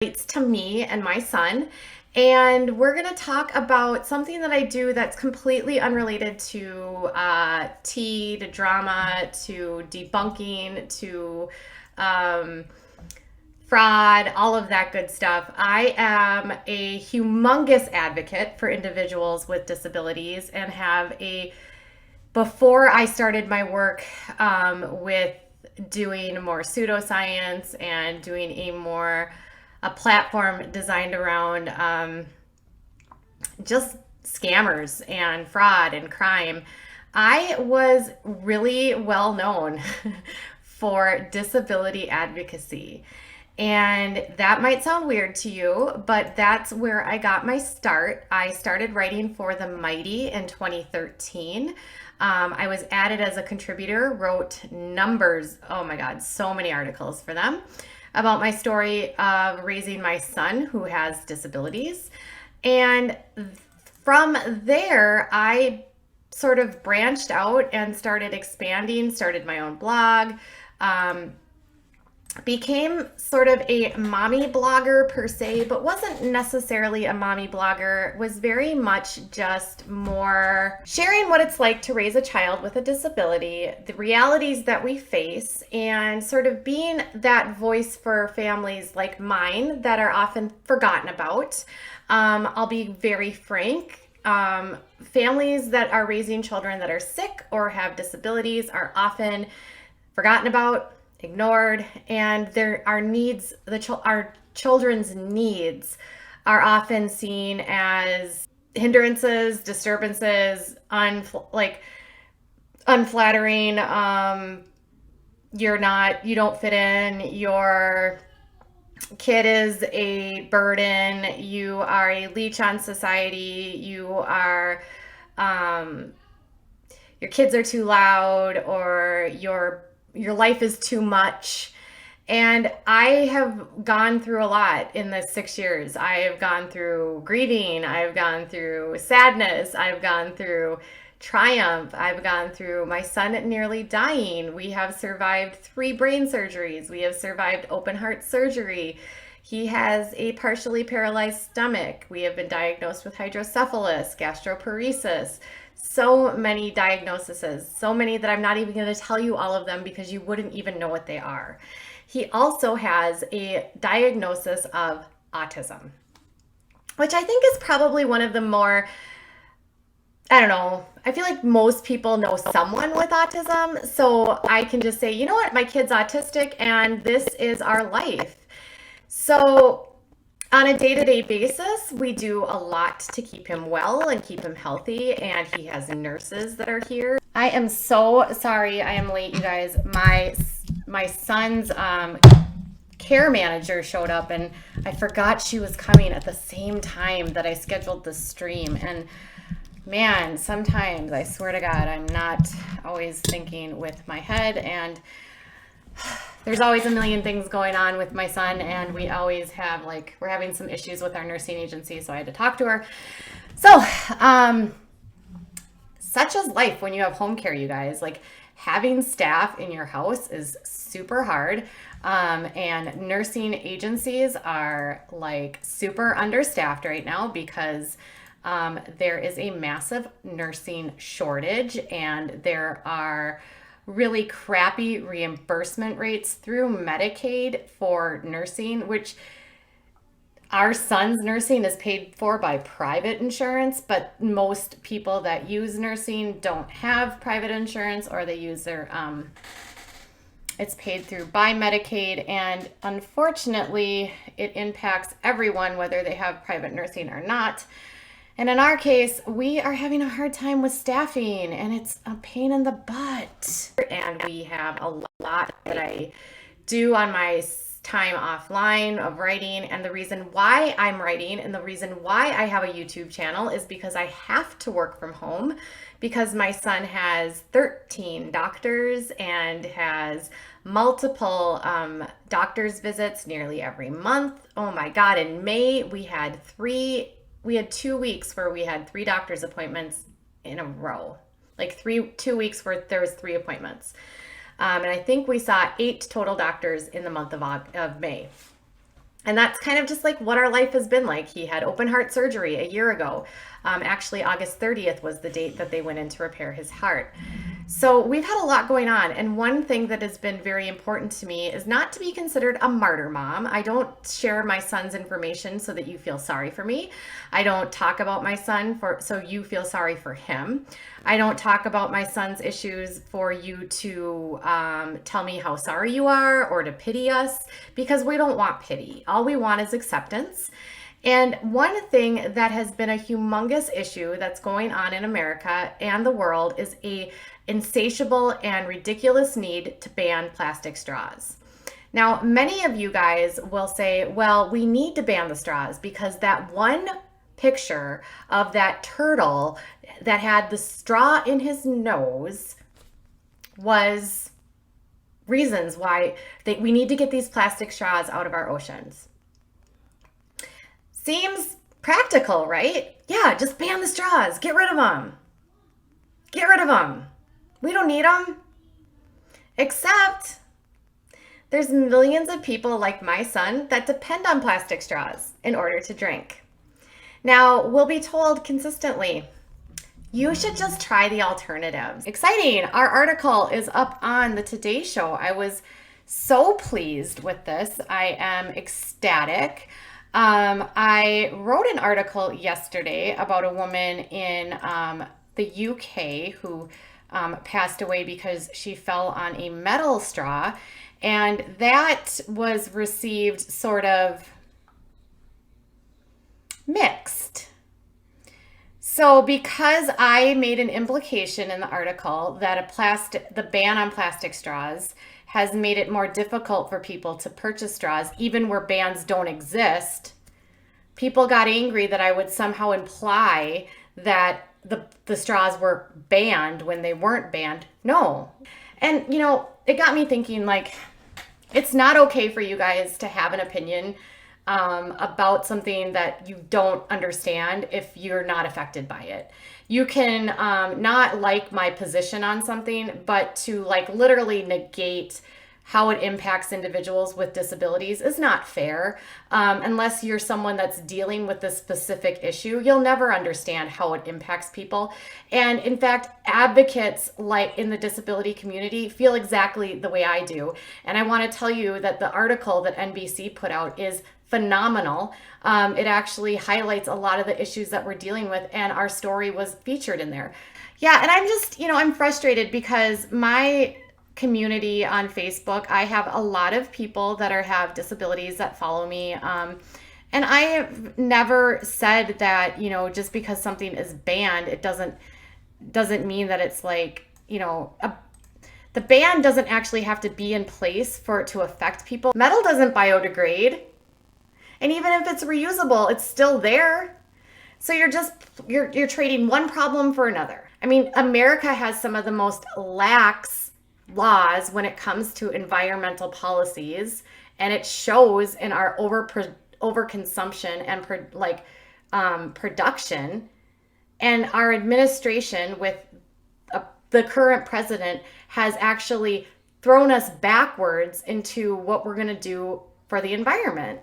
Relates to me and my son. And we're going to talk about something that I do that's completely unrelated to tea, to drama, to debunking, to um, fraud, all of that good stuff. I am a humongous advocate for individuals with disabilities and have before I started my work with doing more pseudoscience and doing a platform designed around just scammers and fraud and crime, I was really well known for disability advocacy. And that might sound weird to you, but that's where I got my start. I started writing for The Mighty in 2013. I was added as a contributor, wrote numbers, oh my God, so many articles for them about my story of raising my son who has disabilities. And from there, I sort of branched out and started expanding, started my own blog, became sort of a mommy blogger per se, but wasn't necessarily a mommy blogger, was very much just more sharing what it's like to raise a child with a disability, the realities that we face, and sort of being that voice for families like mine that are often forgotten about. I'll be very frank. Families that are raising children that are sick or have disabilities are often forgotten about, ignored, and our needs, our children's needs, are often seen as hindrances, disturbances, unflattering. You don't fit in. Your kid is a burden. You are a leech on society. Your kids are too loud, or your life is too much. And I have gone through a lot in the 6 years. I have gone through grieving. I've gone through sadness. I've gone through triumph. I've gone through my son nearly dying. We have survived 3 brain surgeries. We have survived open heart surgery. He has a partially paralyzed stomach. We have been diagnosed with hydrocephalus, gastroparesis. So many diagnoses, so many that I'm not even going to tell you all of them because you wouldn't even know what they are. He also has a diagnosis of autism, which I think is probably one of the more, I don't know, I feel like most people know someone with autism. So I can just say, you know what, my kid's autistic and this is our life. So on a day-to-day basis, we do a lot to keep him well and keep him healthy, and he has nurses that are here. I am so sorry I am late, you guys. My son's care manager showed up, and I forgot she was coming at the same time that I scheduled the stream. And man, sometimes, I swear to God, I'm not always thinking with my head, and there's always a million things going on with my son, and we always have, we're having some issues with our nursing agency, so I had to talk to her. So, such is life when you have home care, you guys. Having staff in your house is super hard, and nursing agencies are super understaffed right now because there is a massive nursing shortage, and there are really crappy reimbursement rates through Medicaid for nursing, which Our son's nursing is paid for by private insurance, but most people that use nursing don't have private insurance, or they use their it's paid through by Medicaid, and unfortunately it impacts everyone whether they have private nursing or not. And in our case, we are having a hard time with staffing, and it's a pain in the butt. And we have a lot that I do on my time offline of writing. And the reason why I'm writing and the reason why I have a YouTube channel is because I have to work from home, because my son has 13 doctors and has multiple doctor's visits nearly every month. Oh my God, in May we had 2 weeks where we had 3 doctor's appointments in a row. Like 2 weeks where there was 3 appointments. And I think we saw 8 total doctors in the month of May. And that's kind of just like what our life has been like. He had open heart surgery a year ago. Actually, August 30th was the date that they went in to repair his heart. So we've had a lot going on. And one thing that has been very important to me is not to be considered a martyr mom. I don't share my son's information so that you feel sorry for me. I don't talk about my son so you feel sorry for him. I don't talk about my son's issues for you to tell me how sorry you are or to pity us, because we don't want pity. All we want is acceptance. And one thing that has been a humongous issue that's going on in America and the world is a insatiable and ridiculous need to ban plastic straws. Now, many of you guys will say, well, we need to ban the straws because that one picture of that turtle that had the straw in his nose was reasons why we need to get these plastic straws out of our oceans. Seems practical, right? Yeah, just ban the straws. Get rid of them. Get rid of them. We don't need them. Except there's millions of people like my son that depend on plastic straws in order to drink. Now, we'll be told consistently, you should just try the alternatives. Exciting. Our article is up on the Today Show. I was so pleased with this. I am ecstatic. I wrote an article yesterday about a woman in the UK who passed away because she fell on a metal straw, and that was received sort of mixed. So because I made an implication in the article that the ban on plastic straws has made it more difficult for people to purchase straws, even where bans don't exist, people got angry that I would somehow imply that the straws were banned when they weren't banned. No. And, it got me thinking, like, it's not okay for you guys to have an opinion about something that you don't understand if you're not affected by it. You can not like my position on something, but to literally negate how it impacts individuals with disabilities is not fair. Unless you're someone that's dealing with this specific issue, you'll never understand how it impacts people. And in fact, advocates in the disability community feel exactly the way I do. And I want to tell you that the article that NBC put out is phenomenal. It actually highlights a lot of the issues that we're dealing with, and our story was featured in there. Yeah, and I'm just, I'm frustrated because my community on Facebook, I have a lot of people that have disabilities that follow me. And I have never said that, just because something is banned, it doesn't mean that it's the ban doesn't actually have to be in place for it to affect people. Metal doesn't biodegrade. And even if it's reusable, it's still there. So you're trading one problem for another. I mean, America has some of the most lax laws when it comes to environmental policies, and it shows in our overconsumption and production. And our administration with the current president has actually thrown us backwards into what we're going to do for the environment.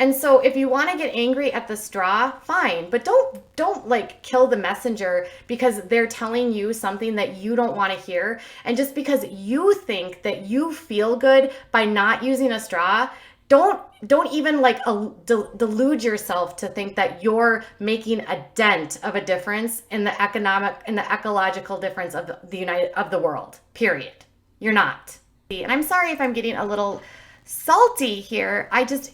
And so if you want to get angry at the straw, fine, but don't kill the messenger because they're telling you something that you don't want to hear. And just because you think that you feel good by not using a straw Don't even like delude yourself to think that you're making a dent of a difference in the economic and the ecological difference of the world. Period. You're not. And I'm sorry if I'm getting a little salty here. It's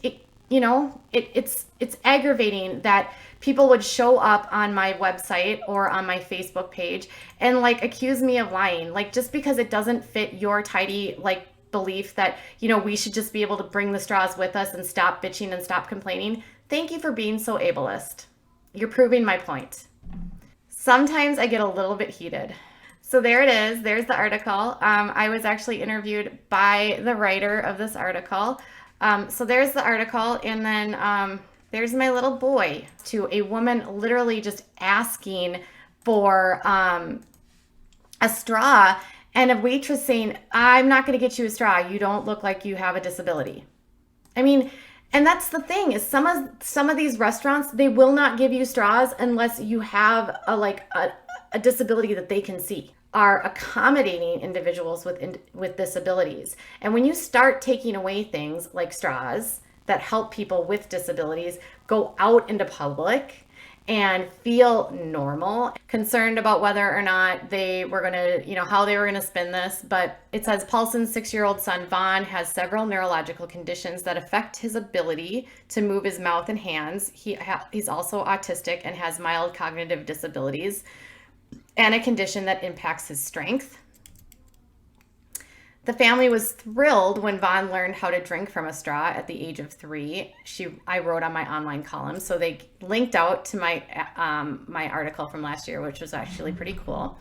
aggravating that people would show up on my website or on my Facebook page and like accuse me of lying. Like, just because it doesn't fit your tidy like belief that, we should just be able to bring the straws with us and stop bitching and stop complaining. Thank you for being so ableist. You're proving my point. Sometimes I get a little bit heated. So there it is. There's the article. I was actually interviewed by the writer of this article. So there's the article. And then there's my little boy to a woman literally just asking for a straw, and a waitress saying, I'm not going to get you a straw. You don't look like you have a disability. I mean, and that's the thing is some of these restaurants, they will not give you straws unless you have a disability that they can see. Are accommodating individuals with disabilities. And when you start taking away things like straws that help people with disabilities go out into public and feel normal, concerned about whether or not they were going to, how they were going to spin this. But it says Paulson's 6-year-old son, Vaughn, has several neurological conditions that affect his ability to move his mouth and hands. He's also autistic and has mild cognitive disabilities and a condition that impacts his strength. The family was thrilled when Vaughn learned how to drink from a straw at the age of 3. I wrote on my online column, so they linked out to my article from last year, which was actually pretty cool.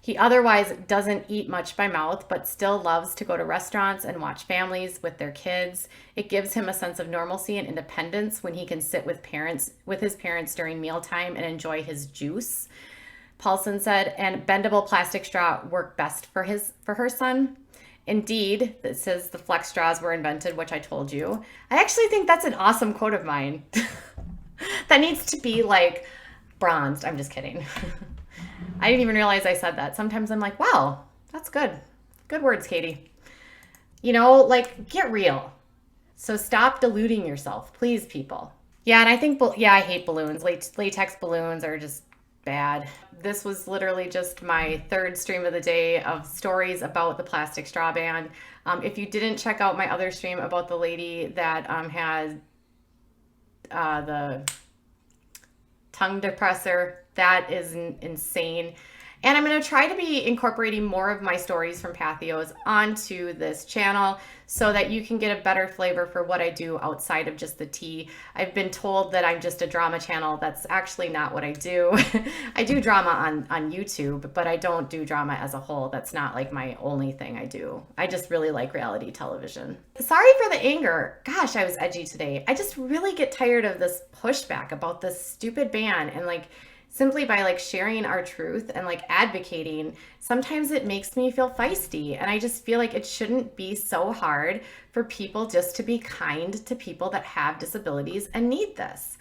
He otherwise doesn't eat much by mouth, but still loves to go to restaurants and watch families with their kids. It gives him a sense of normalcy and independence when he can sit with his parents during mealtime and enjoy his juice. Paulson said, and bendable plastic straw work best for her son. Indeed, it says the flex straws were invented, which I told you. I actually think that's an awesome quote of mine. That needs to be like bronzed. I'm just kidding. I didn't even realize I said that. Sometimes I'm like, wow, that's good. Good words, Katie. Get real. So stop deluding yourself, please, people. Yeah, and I think, I hate balloons. Latex balloons are just bad. This was literally just my third stream of the day of stories about the plastic straw ban. If you didn't check out my other stream about the lady that had the tongue depressor, that is insane. And I'm going to try to be incorporating more of my stories from Pathios onto this channel so that you can get a better flavor for what I do outside of just the tea. I've been told that I'm just a drama channel. That's actually not what I do. I do drama on YouTube, but I don't do drama as a whole. That's not like my only thing I do. I just really like reality television. Sorry for the anger. Gosh, I was edgy today. I just really get tired of this pushback about this stupid ban, and simply by sharing our truth and advocating, sometimes it makes me feel feisty. And I just feel like it shouldn't be so hard for people just to be kind to people that have disabilities and need this.